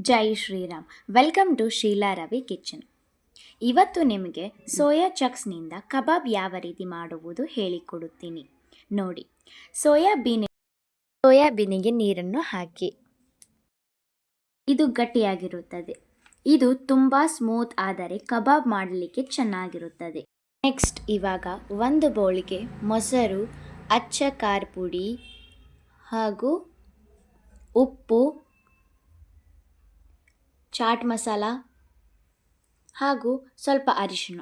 Jai Shriram. Welcome to Sheela Ravi kitchen. ಇವತ್ತು ನಿಮಗೆ soya ಚಕ್ಸ್ನಿಂದ ಕಬಾಬ್ ಯಾವ ರೀತಿ ಮಾಡುವುದು ಹೇಳಿಕೊಡುತ್ತೀನಿ ನೋಡಿ. ಸೋಯಾಬೀನಿಗೆ ನೀರನ್ನು ಹಾಕಿ. ಇದು ಗಟ್ಟಿಯಾಗಿರುತ್ತದೆ. ಇದು ತುಂಬ ಸ್ಮೂತ್ ಆದರೆ ಕಬಾಬ್ ಮಾಡಲಿಕ್ಕೆ ಚೆನ್ನಾಗಿರುತ್ತದೆ. ನೆಕ್ಸ್ಟ್ ಇವಾಗ ಒಂದು ಬೌಲಿಗೆ ಮೊಸರು, ಅಚ್ಚ ಖಾರ ಪುಡಿ ಹಾಗೂ ಉಪ್ಪು, ಚಾಟ್ ಮಸಾಲ ಹಾಗೂ ಸ್ವಲ್ಪ ಅರಿಶಿಣ.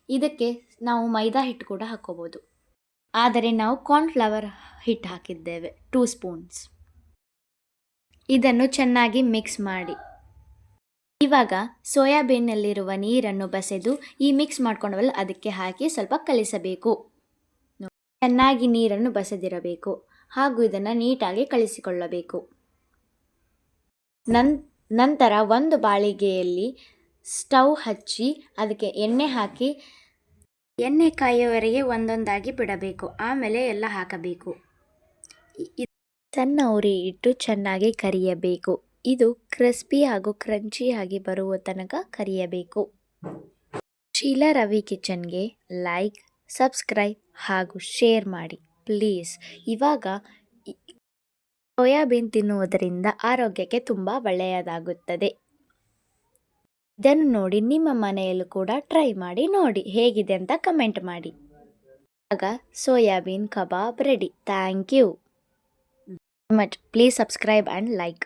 ಇದಕ್ಕೆ ನಾವು ಮೈದಾ ಹಿಟ್ಟು ಕೂಡ ಹಾಕ್ಕೋಬೋದು, ಆದರೆ ನಾವು ಕಾರ್ನ್ಫ್ಲವರ್ ಹಿಟ್ಟು ಹಾಕಿದ್ದೇವೆ 2 ಸ್ಪೂನ್ಸ್. ಇದನ್ನು ಚೆನ್ನಾಗಿ ಮಿಕ್ಸ್ ಮಾಡಿ. ಇವಾಗ ಸೋಯಾಬೀನ್ನಲ್ಲಿರುವ ನೀರನ್ನು ಬಸೆದು ಈ ಮಿಕ್ಸ್ ಮಾಡ್ಕೊಂಡವಲ್ಲ ಅದಕ್ಕೆ ಹಾಕಿ ಸ್ವಲ್ಪ ಕಲಿಸಬೇಕು. ಚೆನ್ನಾಗಿ ನೀರನ್ನು ಬಸೆದಿರಬೇಕು ಹಾಗೂ ಇದನ್ನು ನೀಟಾಗಿ ಕಲಿಸಿಕೊಳ್ಳಬೇಕು. ನಂತರ ಒಂದು ಬಾಳಿಗೆಯಲ್ಲಿ ಸ್ಟವ್ ಹಚ್ಚಿ ಅದಕ್ಕೆ ಎಣ್ಣೆ ಹಾಕಿ ಎಣ್ಣೆ ಕಾಯುವವರೆಗೆ ಒಂದೊಂದಾಗಿ ಬಿಡಬೇಕು. ಆಮೇಲೆ ಎಲ್ಲ ಹಾಕಬೇಕು. ಸಣ್ಣ ಉರಿ ಇಟ್ಟು ಚೆನ್ನಾಗಿ ಕರಿಯಬೇಕು. ಇದು ಕ್ರಿಸ್ಪಿ ಹಾಗೂ ಕ್ರಂಚಿಯಾಗಿ ಬರುವ ತನಕ ಕರಿಯಬೇಕು. ಶೀಲಾ ರವಿ ಕಿಚನ್ಗೆ ಲೈಕ್, ಸಬ್ಸ್ಕ್ರೈಬ್ ಹಾಗೂ ಶೇರ್ ಮಾಡಿ ಪ್ಲೀಸ್. ಇವಾಗ ಸೋಯಾಬೀನ್ ತಿನ್ನುವುದರಿಂದ ಆರೋಗ್ಯಕ್ಕೆ ತುಂಬ ಒಳ್ಳೆಯದಾಗುತ್ತದೆ. ಇದನ್ನು ನೋಡಿ ನಿಮ್ಮ ಮನೆಯಲ್ಲೂ ಕೂಡ ಟ್ರೈ ಮಾಡಿ ನೋಡಿ ಹೇಗಿದೆ ಅಂತ ಕಮೆಂಟ್ ಮಾಡಿ. ಆಗ soybean kebab ready. Thank you much. Please subscribe and like.